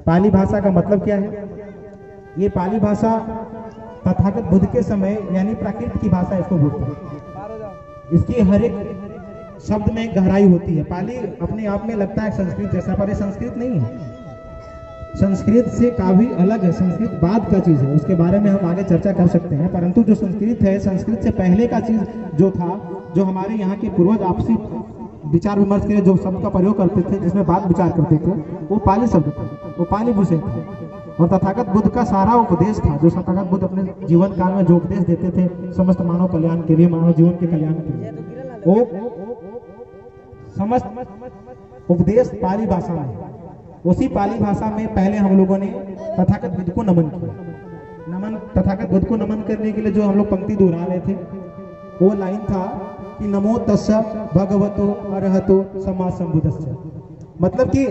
पाली भाषा का मतलब क्या है? ये पाली भाषा तथागत बुद्ध के समय यानी प्राकृत की भाषा इसको बोलते हैं। इसकी हर एक शब्द में गहराई होती है। पाली अपने आप में लगता है संस्कृत जैसा, पर ये संस्कृत नहीं है। संस्कृत से काफी अलग है। संस्कृत बाद का चीज है, उसके बारे में हम आगे चर्चा कर सकते हैं। परंतु जो संस्कृत है, संस्कृत से पहले का चीज जो था, जो हमारे यहाँ के पूर्वज आपसी विचार विमर्श के लिए जो शब्द का प्रयोग करते थे, जिसमें बात विचार करते थे, वो पाली शब्द था, वो पाली विषय था। और तथागत बुद्ध का सारा उपदेश था, जो तथागत बुद्ध अपने जीवन काल में जो उपदेश देते थे समस्त मानव कल्याण के लिए, मानव जीवन के कल्याण के लिए, वो समस्त उपदेश पाली भाषा में। उसी पाली भाषा में पहले हम लोगों ने तथागत बुद्ध को नमन किया। तथागत बुद्ध को नमन करने के लिए जो हम लोग पंक्ति दोहरा रहे थे, वो लाइन था कि नमो तस्स भगवतो अरहतो सम्मा सम्बुद्धस्स। मतलब कि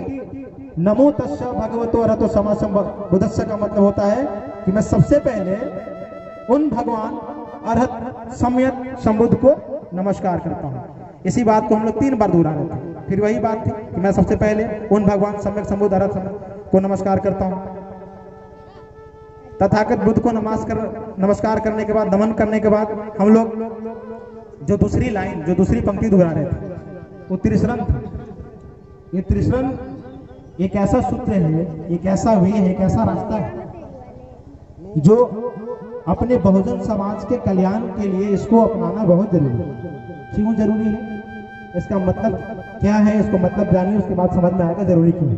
नमो तस्स भगवतो अरहतो सम्मा सम्बुद्धस्स का मतलब होता है कि मैं सबसे पहले उन भगवान अरहत सम्यक संबुद्ध को नमस्कार करता हूँ। इसी बात को हम लोग 3 बार दोहरा रहे थे। फिर वही बात थी कि मैं सबसे पहले उन भगवान सम्यक संबुद्ध अरहत को नमस्कार करता हूँ। तथागत बुद्ध को नमस्कार करने के बाद, नमन करने के बाद, हम लोग जो दूसरी लाइन, जो दूसरी पंक्ति दोहरा रहे थे, वो त्रिशरण था। ये त्रिशरण एक ऐसा सूत्र है, एक ऐसा वे है, एक ऐसा रास्ता है जो अपने बहुजन समाज के कल्याण के लिए इसको अपनाना बहुत जरूरी है। क्यों जरूरी है? इसका मतलब क्या है, इसको मतलब जानिए, उसके बाद समझ में आएगा जरूरी क्यों है।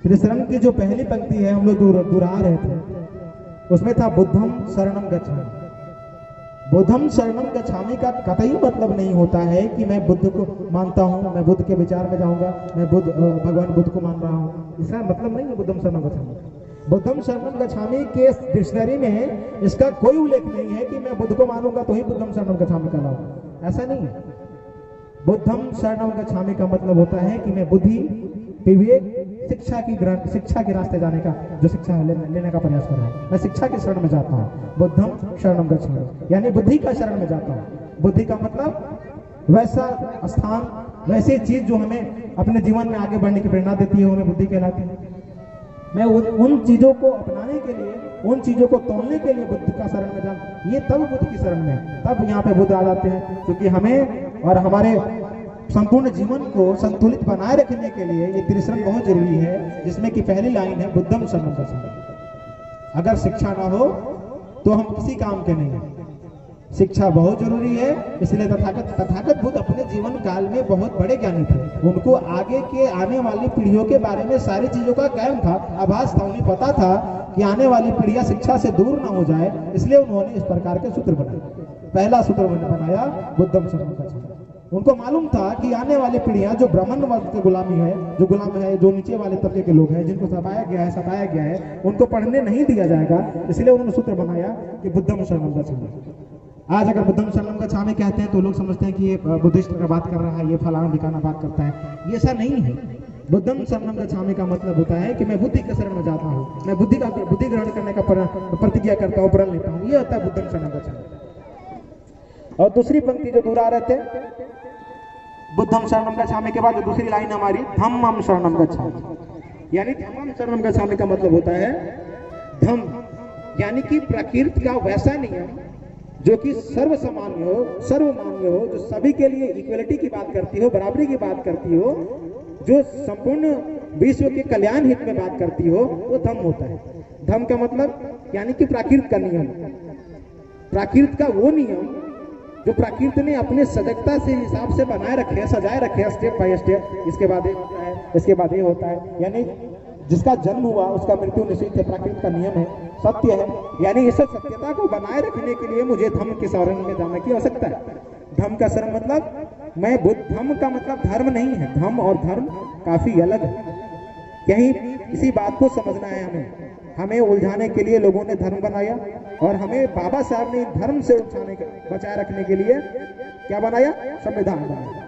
त्रिशरण की जो पहली पंक्ति है हम लोग दोहरा रहे थे, उसमें था बुद्धम शरणम गच्छामि। बुद्धम शरणम गच्छामि का कतई मतलब नहीं होता है कि मैं बुद्ध को मानता हूँ, मैं बुद्ध के विचार में जाऊंगा, मैं भगवान बुद्ध को मान रहा हूँ, इसका मतलब नहीं है बुद्धम शरणम गच्छामि। बुद्धम शरणम गच्छामि के डिक्शनरी में इसका कोई उल्लेख नहीं है कि मैं बुद्ध को मानूंगा तो ही बुद्धम शरणम गच्छामि कहलाऊंगा, ऐसा नहीं है। बुद्धम शरणम गच्छामि का मतलब होता है कि मैं बुद्धि, विवेक, शिक्षा के रास्ते जाने का, जो शिक्षा लेने का प्रयास कर रहा हूँ, मैं शिक्षा के शरण में जाता हूँ। बुद्धम शरणम गच्छामि यानी बुद्धि का शरण में जाता हूँ। बुद्धि का मतलब वैसा स्थान, वैसी चीज जो हमें अपने जीवन में आगे बढ़ने की प्रेरणा देती है, हमें बुद्धि कहलाती है। मैं उन चीजों को अपनाने के लिए, उन चीजों को तोड़ने के लिए बुद्ध का शरण में जाऊँ, ये तब बुद्ध की शरण में, तब यहाँ पे बुद्ध आ जाते हैं। क्योंकि हमें और हमारे संपूर्ण जीवन को संतुलित बनाए रखने के लिए ये त्रिशरण बहुत जरूरी है, जिसमें कि पहली लाइन है बुद्धम शरणम गच्छामि। अगर शिक्षा ना हो तो हम किसी काम के नहीं हैं। शिक्षा बहुत जरूरी है, इसलिए तथागत बुद्ध अपने जीवन काल में बहुत बड़े ज्ञानी थे। उनको आगे के आने वाली पीढ़ियों के बारे में सारी चीजों का ज्ञान था, आभास था, उन्हें पता था कि आने वाली पीढ़ियां शिक्षा से दूर ना हो जाए, इसलिए उन्होंने इस प्रकार के सूत्र बनाए। पहला सूत्र बनाया बुद्धम शरणम गच्छामि। उनको मालूम था कि आने वाली पीढ़ियां जो ब्राह्मण वर्ग के गुलाम है, जो नीचे वाले तबके के लोग हैं, जिनको सताया गया है, उनको पढ़ने नहीं दिया जाएगा, इसलिए उन्होंने सूत्र बनाया कि बुद्धम शरणम गच्छामि। आज अगर बुद्धम शरणम गच्छामि कहते हैं तो लोग समझते हैं कि ये बुद्धिस्ट का बात कर रहा है, ये फलाना ढिकाना बात करता है। ये ऐसा नहीं है। बुद्धम शरणम गच्छामि का मतलब होता है कि मैं बुद्धि के शरण में जाता हूँ, मैं बुद्धि ग्रहण करने का प्रतिज्ञा करता हूँ, प्रण लेता हूँ, ये होता है बुद्धम शरणम गच्छामि। और दूसरी पंक्ति जो दोहरा रहे थे, बुद्धम शरणम गच्छामि के बाद जो दूसरी लाइन हमारी धम्मम शरणम गच्छामि, यानी धम्मम शरणम गच्छामि का मतलब होता है धम्म, यानी कि प्रकृति का वैसा नियम जो कि सर्वसामान्य हो, सर्वमान्य हो, जो सभी के लिए इक्वलिटी की बात करती हो, बराबरी की बात करती हो, जो संपूर्ण विश्व के कल्याण हित में बात करती हो, वो धम्म होता है। धम्म का मतलब यानी कि प्राकृत का नियम, प्राकृत का वो नियम जो प्रकृति ने अपने सजगता से हिसाब से बनाए रखे, सजाए रखे, स्टेप बाय स्टेप। इसके बाद ये होता है, इसके बाद ये होता है, यानी जिसका जन्म हुआ उसका मृत्यु निश्चित है, प्रकृति का नियम है, सत्य है। यानी इस सत्यता को बनाए रखने के लिए मुझे धम्म के शरण में जाने की आवश्यकता है। धम्म का शरण मतलब मैं बुद्ध, धम्म का मतलब धर्म नहीं है, धम्म और धर्म काफी अलग है। यही इसी बात को समझना है हमें उलझाने के लिए लोगों ने धर्म बनाया, और हमें बाबा साहब ने धर्म से बचाए रखने के लिए क्या बनाया? संविधान बनाया।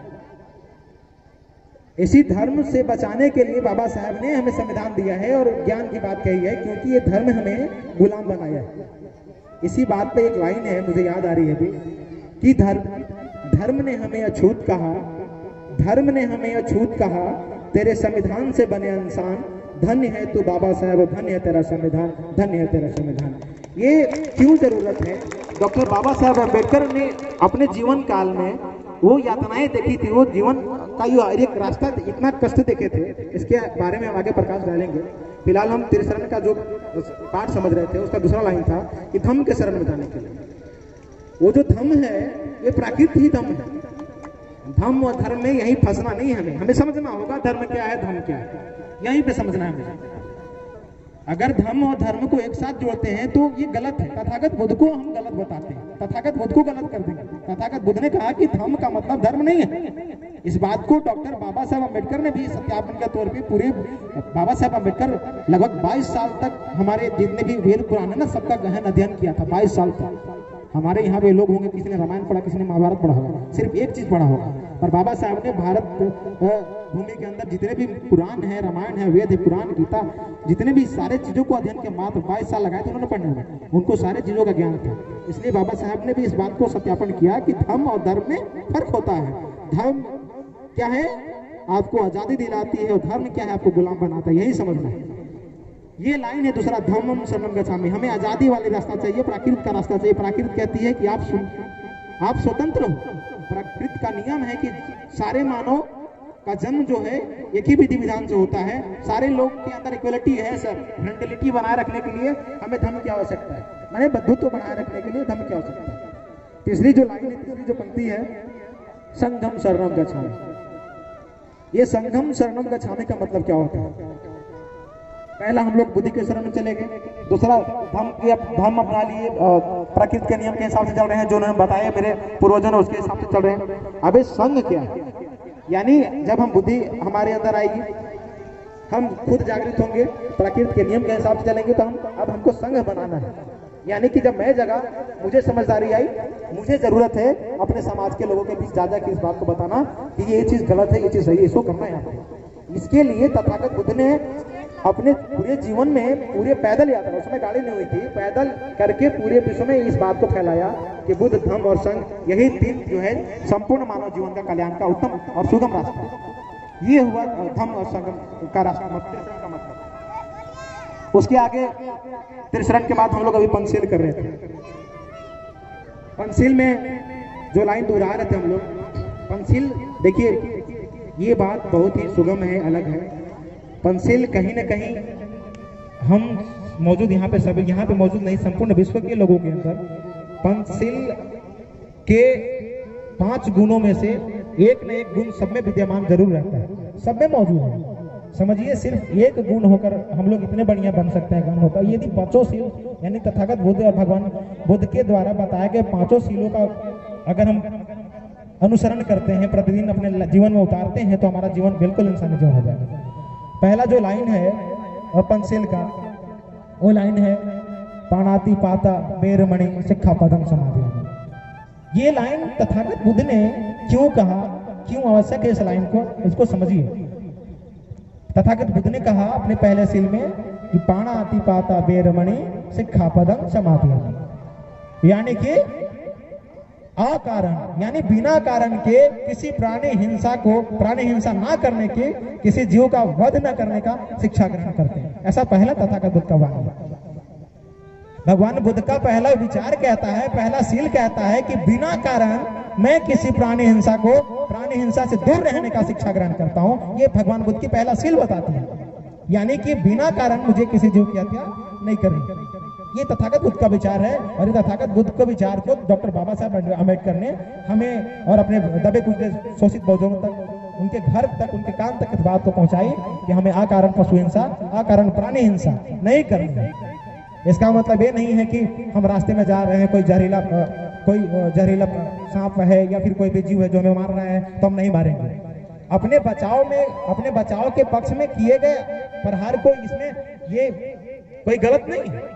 इसी धर्म से बचाने के लिए बाबा साहब ने हमें संविधान दिया है और ज्ञान की बात कही है, क्योंकि ये धर्म हमें गुलाम बनाया है। इसी बात पे एक लाइन है, मुझे याद आ रही है अभी, कि धर्म ने हमें अछूत कहा, धर्म ने हमें अछूत कहा, तेरे संविधान से बने इंसान धन्य है तू बाबा साहब, धन्य है तेरा संविधान, धन्य है तेरा संविधान। ये क्यों जरूरत है? डॉक्टर बाबा साहब अम्बेडकर ने अपने जीवन काल में वो यातनाएं देखी थी, वो जीवन का एक रास्ता इतना कष्ट देखे थे, इसके बारे में हम आगे प्रकाश डालेंगे। फिलहाल हम त्रिशरण का जो पाठ समझ रहे थे, उसका दूसरा लाइन था कि धम्म के शरण में जाने के लिए। वो जो धम्म है ये प्राकृत ही धम्म है। धम्म और धर्म में यही फंसना नहीं है, हमें समझना होगा धर्म क्या है, धर्म क्या है, यहीं पे समझना है हमें। अगर धर्म और धर्म को एक साथ जोड़ते हैं तो ये गलत है। तथागत बुद्ध को हम गलत बताते हैं, तथागत बुद्ध को गलत कर देंगे। तथागत बुद्ध ने कहा कि धर्म का मतलब धर्म नहीं है। इस बात को डॉक्टर बाबा साहब अम्बेडकर ने भी सत्यापन के तौर पे पूरे बाबा साहब अम्बेडकर लगभग 22 साल तक हमारे जितने भी वेद पुराण है ना, सबका गहन अध्ययन किया था। 22 साल तक हमारे यहाँ पे लोग होंगे, किसी ने रामायण पढ़ा, किसी ने महाभारत पढ़ा होगा, सिर्फ एक चीज पढ़ा होगा, पर बाबा साहब ने भारत भूमि के अंदर जितने भी पुराण है, रामायण है, वेद है, पुराण, गीता, जितने भी सारे चीजों को अध्ययन के मात्र 22 साल लगाए थे उन्होंने पढ़ने में, उनको सारे चीजों का ज्ञान था। इसलिए बाबा साहब ने भी इस बात को सत्यापन किया कि धर्म और धर्म में फर्क होता है। धर्म क्या है? आपको आजादी दिलाती है, और धर्म क्या है? आपको गुलाम बनाता है। यही समझना है। ये लाइन है दूसरा, धम्मं शरणं गच्छामि। हमें आजादी वाले रास्ता चाहिए, प्राकृत का रास्ता चाहिए। प्राकृत कहती है कि आप स्वतंत्र हो। प्राकृत का नियम है कि सारे मानव का जन्म जो है एक ही विधि विधान से होता है। सारे लोग के अंदर इक्वलिटी है सर। फ्रेंडलिटी बनाए रखने के लिए हमें धर्म की आवश्यकता है, माने बंधुत्व बनाए रखने के लिए धर्म की आवश्यकता है। तीसरी जो लाइन है, तीसरी जो पंक्ति है, संघम शरणं गच्छामि। ये संघम शरणं गच्छामि का मतलब क्या होता है? पहला हम लोग बुद्धि के शरण में चले गए, दूसरा धर्म अपना लिए, प्रकृति के नियम के हिसाब से चल रहे हैं, जो उन्होंने बताया मेरे पूर्वजों उसके हिसाब से चल रहे हैं। अब ये संघ क्या है? यानी जब हम बुद्धि हमारे अंदर आएगी, हम खुद जागृत होंगे, प्रकृति के नियम के हिसाब से चलेंगे, तो अब हमको संघ बनाना है। यानी कि जब मैं जगह, मुझे समझदारी आई, मुझे जरूरत है अपने समाज के लोगों के बीच जा के इस बात को बताना कि ये चीज गलत है, ये चीज सही है, इसको करना है यहाँ पे। इसके लिए तथागत बुद्ध ने अपने पूरे जीवन में पूरे पैदल यात्रा, उसमें गाड़ी नहीं हुई थी, पैदल करके पूरे विश्व में इस बात को फैलाया कि बुद्ध, धम्म और संघ, यही तीन जो है संपूर्ण मानव जीवन का कल्याण का उत्तम और सुगम रास्ता है। ये हुआ धम्म और संघ का रास्ता, त्रिशरण का मतलब। उसके आगे त्रिशरण के बाद हम लोग अभी पंचशील कर रहे थे। पंचशील में जो लाइन दोहरा रहे थे हम लोग, पंचशील देखिए ये बात बहुत ही सुगम है, अलग है। पंचशील कहीं ना कहीं हम मौजूद यहाँ पे सभी यहाँ पे मौजूद नहीं, संपूर्ण विश्व के लोगों के अंदर पंचशील के 5 गुणों में से एक न एक गुण सब में विद्यमान जरूर रहता है, सब में मौजूद है। समझिए सिर्फ एक गुण होकर हम लोग इतने बढ़िया बन सकते हैं, ज्ञान होता है। यदि 5 शील यानी तथागत बुद्ध और भगवान बुद्ध के द्वारा बताए गए 5 शीलों का अगर हम अनुसरण करते हैं, प्रतिदिन अपने जीवन में उतारते हैं, तो हमारा जीवन बिल्कुल इंसानी जीवन हो जाएगा। पहला जो लाइन है पंचशील का, वो लाइन है पाणाति पाता बेरमणि सिक्खापदं समादयामि। ये लाइन तथागत बुद्ध ने क्यों कहा, क्यों आवश्यक है इस लाइन को, इसको समझिए। तथागत बुद्ध ने कहा अपने पहले शील में कि पाणाति पाता बेरमणि सिक्खापदं समादयामि, यानी कि अकारण यानी बिना कारण के किसी प्राणी हिंसा ना करने के, किसी जीव का वध न करने का शिक्षा ग्रहण करते हैं। ऐसा पहला तथागत बुद्ध का वाक्य है। भगवान बुद्ध का पहला विचार कहता है, पहला शील कहता है कि बिना कारण मैं किसी प्राणी हिंसा से दूर रहने का शिक्षा ग्रहण करता हूं। ये भगवान बुद्ध की पहला शील बताती है, यानी कि बिना कारण मुझे किसी जीव की हत्या नहीं करनी। ये तथागत बुद्ध का विचार है, और ये तथागत बुद्ध के विचार को डॉक्टर बाबा साहब अम्बेडकर ने हमें और अपने दबे कुचले शोषित बहुजनों तक, उनके घर तक, उनके कान तक इस बात को पहुंचाई कि हमें अकारण पशु हिंसा, अकारण प्राणी हिंसा नहीं करनी है। इसका मतलब ये नहीं है कि हम रास्ते में जा रहे हैं, कोई जहरीला सांप है या फिर कोई भी जीव है जो हमें मार रहा है तो हम नहीं मारेंगे। अपने बचाव के पक्ष में किए गए प्रहार को, इसमें ये कोई गलत नहीं है।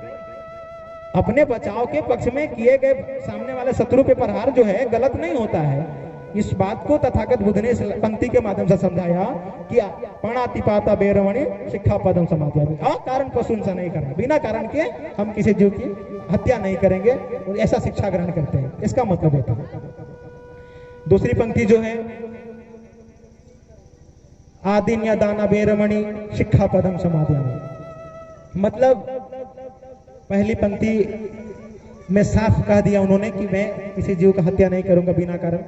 अपने बचाव के पक्ष में किए गए सामने वाले शत्रु पे प्रहार जो है गलत नहीं होता है। इस बात को तथागत बुद्ध ने इस पंक्ति के माध्यम से समझाया कि पाणाति पाता बेरमणि सिक्खापदं समादयामि। अकारण पशु हिंसा नहीं करना, बिना कारण के हम किसी जीव की हत्या नहीं करेंगे, और ऐसा शिक्षा ग्रहण करते हैं। इसका मतलब होता है। दूसरी पंक्ति जो है आदिन्य दाना बेरमणि शिक्षा पदम समादयामि। मतलब पहली पंक्ति में साफ कह दिया उन्होंने कि मैं किसी जीव का हत्या नहीं करूंगा बिना कारण।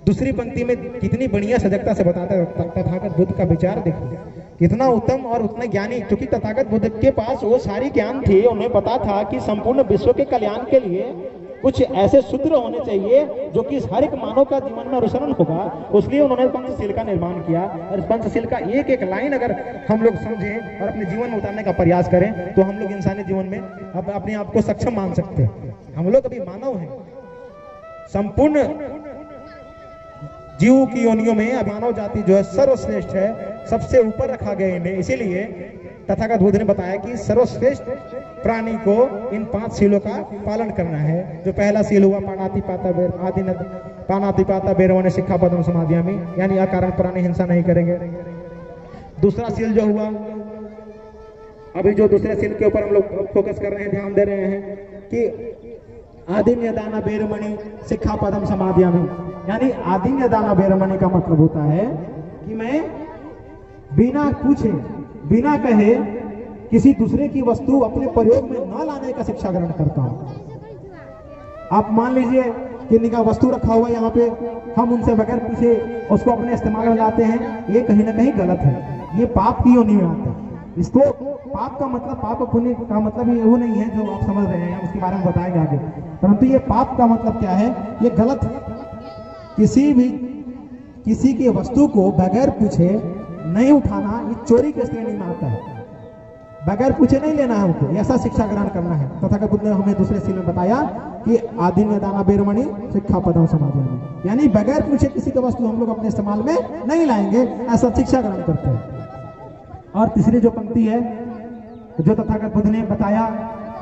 दूसरी पंक्ति में कितनी बढ़िया सजगता से बताता है तथागत बुद्ध का विचार देखिए कितना उत्तम और उतना ज्ञानी, क्योंकि तथागत बुद्ध के पास वो सारी ज्ञान थी। उन्हें पता था कि संपूर्ण विश्व के कल्याण के लिए कुछ ऐसे सूत्र होने चाहिए जो कि हर एक मानव का जीवन में अनुसरण होगा। इसलिए उन्होंने पंचशील का निर्माण किया। और पंचशील का एक एक लाइन अगर हम लोग समझें और अपने जीवन में उतारने का प्रयास करें तो हम लोग इंसानी जीवन में अपने आप को सक्षम मान सकते हैं। हम लोग अभी मानव हैं, संपूर्ण जीव की योनियों में मानव जाति जो है सर्वश्रेष्ठ है, सबसे ऊपर रखा गया इन्हें। इसीलिए तथागत बुद्ध ने बताया कि सर्वश्रेष्ठ प्राणी को इन 5 शीलों का पालन करना है। जो पहला शील हुआ पानातिपाता बेरमणि शिक्षापदम समादयामि, यानी अकारण प्राणी हिंसा नहीं करेंगे। दूसरा शील जो हुआ, अभी जो दूसरे शील के ऊपर हम लोग फोकस कर रहे हैं, ध्यान दे रहे हैं कि आदिन्य दाना बेरमणि शिक्षापदम समादयामि, यानी आदिन्य दाना बेरमणि का मतलब होता है कि मैं बिना पूछे बिना कहे किसी दूसरे की वस्तु अपने प्रयोग में न लाने का शिक्षा ग्रहण करता हूं। आप मान लीजिए किन्हीं का वस्तु रखा हुआ यहाँ पे, हम उनसे बगैर पूछे उसको अपने इस्तेमाल में लाते हैं, ये कहीं ना कहीं गलत है। ये पाप की योनि में आता है। इसको पाप का मतलब, पाप पुण्य का मतलब ये वो नहीं है जो आप समझ रहे हैं, उसके बारे में बताएंगे आगे। परंतु ये पाप का मतलब क्या है, ये गलत है। किसी की वस्तु को बगैर पूछे नहीं उठाना, ये चोरी के श्रेणी में आता है। बगैर पूछे नहीं लेना है हमको, ऐसा शिक्षा ग्रहण करना है। तथागत बुद्ध ने हमें दूसरे शील में बताया कि आदिन्य दाना बेरमणि शिक्षापदम समादयामि, यानी बगैर पूछे किसी की वस्तु हम लोग अपने इस्तेमाल में नहीं लाएंगे, ऐसा शिक्षा ग्रहण करते हैं। और तीसरी जो पंक्ति है जो तथागत बुद्ध ने बताया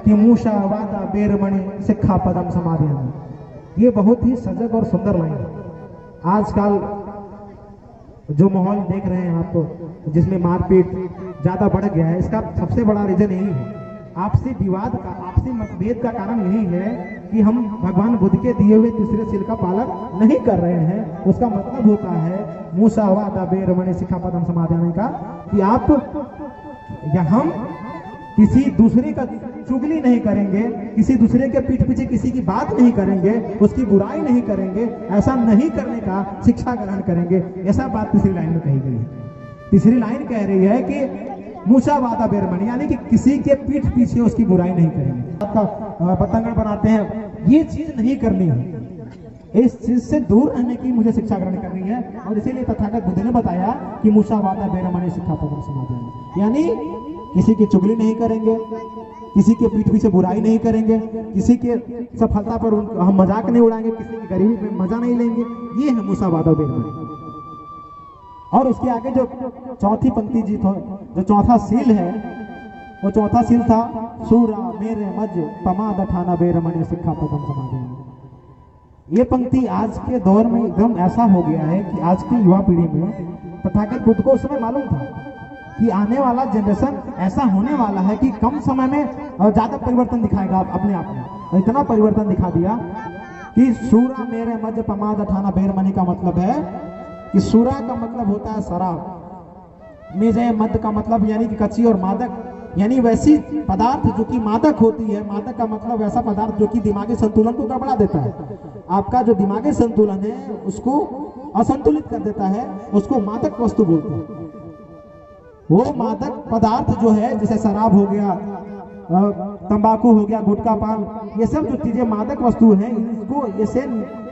कि मूषा वादा बेरमणि शिक्षापदम समादयामि, ये बहुत ही सजग और सुंदर लाइन है। आजकल जो माहौल देख रहे हैं आप, जिसमें मारपीट ज्यादा बढ़ गया है, इसका सबसे बड़ा रीजन यही है। आपसी विवाद का, आपसी मतभेद का कारण यही है कि हम भगवान बुद्ध के दिए हुए तीसरे शील का पालन नहीं कर रहे हैं। उसका मतलब होता है मूसा वादा बेरमणि शिक्षापदम समादयामि का, कि आप या हम किसी दूसरे का चुगली नहीं करेंगे, किसी दूसरे के पीठ पीछे किसी की बात नहीं करेंगे, उसकी बुराई नहीं करेंगे, ऐसा नहीं करने का शिक्षा ग्रहण करेंगे। ऐसा बात तीसरी लाइन में कही गई है। तीसरी लाइन कह रही है कि मूसा वादा बेरमणि, यानी कि किसी के पीठ पीछे उसकी बुराई नहीं करेंगे। आपका पतंगड़ बनाते हैं, ये चीज नहीं करनी है, इस चीज से दूर रहने की मुझे शिक्षा ग्रहण करनी है। और इसीलिए तथागत बुद्ध ने बताया कि मूसा वादा बेरमणि शिक्षापदम समादयामि, यानी किसी की चुगली नहीं करेंगे, किसी के पीठ पीछे बुराई नहीं करेंगे, किसी के सफलता पर हम मजाक नहीं उड़ाएंगे, किसी की गरीबी पे मजा नहीं लेंगे। ये है मूसा वादा बेरमणि। और उसके आगे जो चौथी पंक्ति जी था, जो चौथा शील है, वो चौथा शील था सूरा मेरे मज पमाद ठाना बेरमणि शिक्षापदम समादयामि। ये पंक्ति आज के दौर में एकदम ऐसा हो गया है कि आज की युवा पीढ़ी में तथागत बुद्ध को उस समय मालूम था कि आने वाला जनरेशन ऐसा होने वाला है कि कम समय में ज्यादा परिवर्तन दिखाएगा अपने आप में। इतना परिवर्तन दिखा दिया कि सूरा मेरे मज पमाद ठाना बेरमणि का मतलब है कि सूरा का मतलब होता है शराब, मेजे मद का मतलब यानी कि कच्ची और मादक, यानी वैसी पदार्थ जो कि मादक होती है। मादक का मतलब वैसा पदार्थ जो कि दिमागी संतुलन को गड़बड़ा देता है। आपका जो दिमागी संतुलन है उसको असंतुलित कर देता है, उसको मादक वस्तु बोलते हैं। वो मादक पदार्थ जो है, जैसे शराब हो गया, तंबाकू हो गया, गुटखा पान, ये सब जो चीजें मादक वस्तु हैं, इसको ऐसे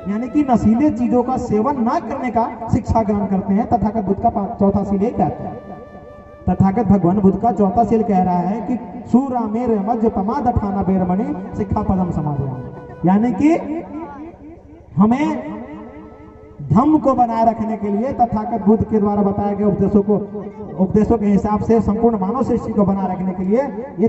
यानी कि नशीले चीजों का सेवन ना करने का शिक्षा ग्रहण करते हैं। तथागत बुद्ध का चौथा शील यही कहता है। तथागत भगवान बुद्ध का चौथा शील कह रहा है कि सूरा मेरे मज पमाद ठाना बेरमणि शिक्षापदम समादयामि, यानी कि हमें धम्म को बनाए रखने के लिए तथागत बुद्ध के द्वारा बताए गए उपदेशों के हिसाब से संपूर्ण मानव सृष्टि को बनाए रखने के लिए ये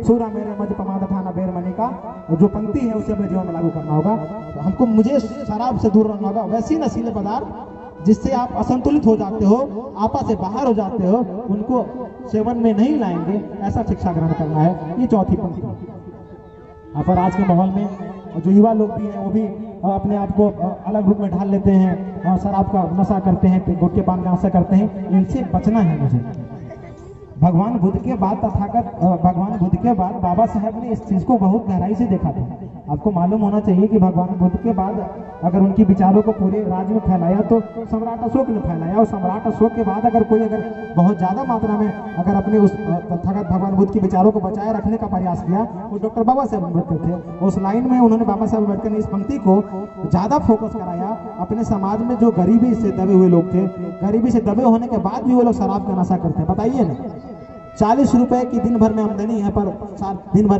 सूरा मेरे मज पमाद ठाना बेरमणि का जो पंक्ति है उसे अपने जीवन में लागू करना होगा। हमको मुझे शराब से दूर रहना होगा, वैसी नशीले पदार्थ जिससे आप असंतुलित हो जाते हो, आपा से बाहर हो जाते हो, उनको सेवन में नहीं लाएंगे, ऐसा शिक्षा ग्रहण करना है। ये चौथी पंक्ति। पर आज के माहौल में जो युवा लोग भी हैं वो भी अपने आप को अलग रूप में ढाल लेते हैं, शराब का नशा करते हैं, गुटखे पान का नशा करते हैं, इनसे बचना है मुझे। भगवान बुद्ध के बाद भगवान बुद्ध के बाद बाबा साहब ने इस चीज को बहुत गहराई से देखा था। आपको मालूम होना चाहिए कि भगवान बुद्ध के बाद अगर उनकी विचारों को पूरे राज्य में फैलाया तो सम्राट अशोक ने फैलाया, और सम्राट अशोक के बाद अगर बहुत ज्यादा मात्रा में अगर अपने उस तथागत भगवान बुद्ध के विचारों को बचाए रखने का प्रयास किया, वो डॉक्टर बाबा साहब अम्बेडकर थे। उस लाइन में उन्होंने बाबा साहब अम्बेडकर ने इस पंक्ति को ज्यादा फोकस कराया। अपने समाज में जो गरीबी से दबे हुए लोग थे, गरीबी से दबे होने के बाद भी वो लोग शराब का नशा करते हैं, बताइए ना। 40 रुपए की दिन भर में आमदनी है, पर दिन भर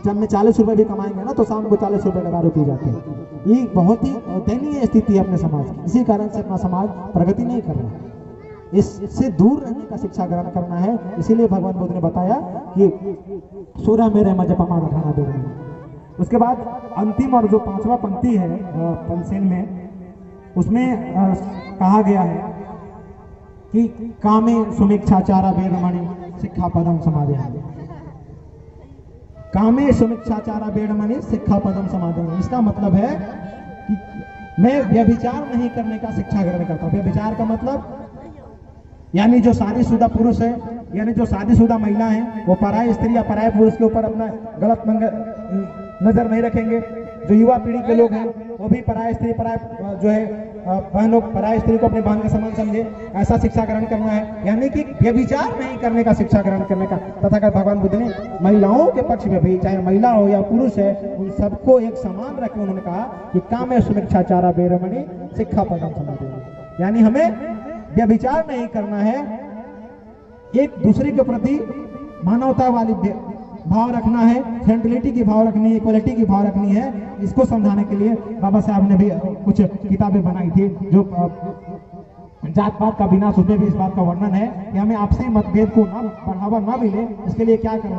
जब में 40 रुपए भी कमाएंगे ना तो शाम को 40 रुपए का दारू पी जाते हैं। ये बहुत ही दयनीय स्थिति है अपने समाज की। इसी कारण से अपना समाज प्रगति नहीं कर रहा। इससे दूर रहने का शिक्षा ग्रहण करना है। इसीलिए भगवान बुद्ध ने बताया कि सूर्य मेरे मजपमा खाना दे रहे हैं। उसके बाद अंतिम और जो 5वां पंक्ति है पंचसेन में, उसमें कहा गया है कि कामे सुमिक्षाचारा वेदमणि शिक्षापदम समादयामि। कामे सुमिक्षाचारा वेदमणि शिक्षापदम समादयामि, इसका मतलब है कि मैं व्यभिचार नहीं करने का शिक्षा ग्रहण करता हूं। व्यभिचार का मतलब यानी जो शादीशुदा पुरुष है, यानी जो शादीशुदा महिला है, वो पराय स्त्री या पराय पुरुष के ऊपर अपना गलत नजर नहीं रखेंगे। जो युवा पीढ़ी के लोग हैं वो भी पराय स्त्री पराय जो है बहन लोग पराय स्त्री को अपने बहन का समान समझे, ऐसा शिक्षा ग्रहण करना है। यानी कि व्यभिचार नहीं करने का शिक्षा ग्रहण करने का। तथागत भगवान बुद्ध ने महिलाओं के पक्ष में भी, चाहे महिला हो या पुरुष है, उन सबको एक समान रखे उन्होंने कहा कि कामे सुमिक्षाचारा वेदमणि शिक्षापदम समादयामि। यानी हमें व्यभिचार नहीं करना है, एक दूसरे के प्रति मानवता वाली भाव रखना है, फ्रेंडलिटी की भाव रखनी है, इक्वलिटी की भाव रखनी है। इसको समझाने के लिए बाबा साहब ने भी कुछ किताबें बनाई थी। जो जात पात का विनाश, उसमें भी इस बात का वर्णन है कि हमें आपसी मतभेद को ना बढ़ावा ना मिले, इसके लिए क्या करना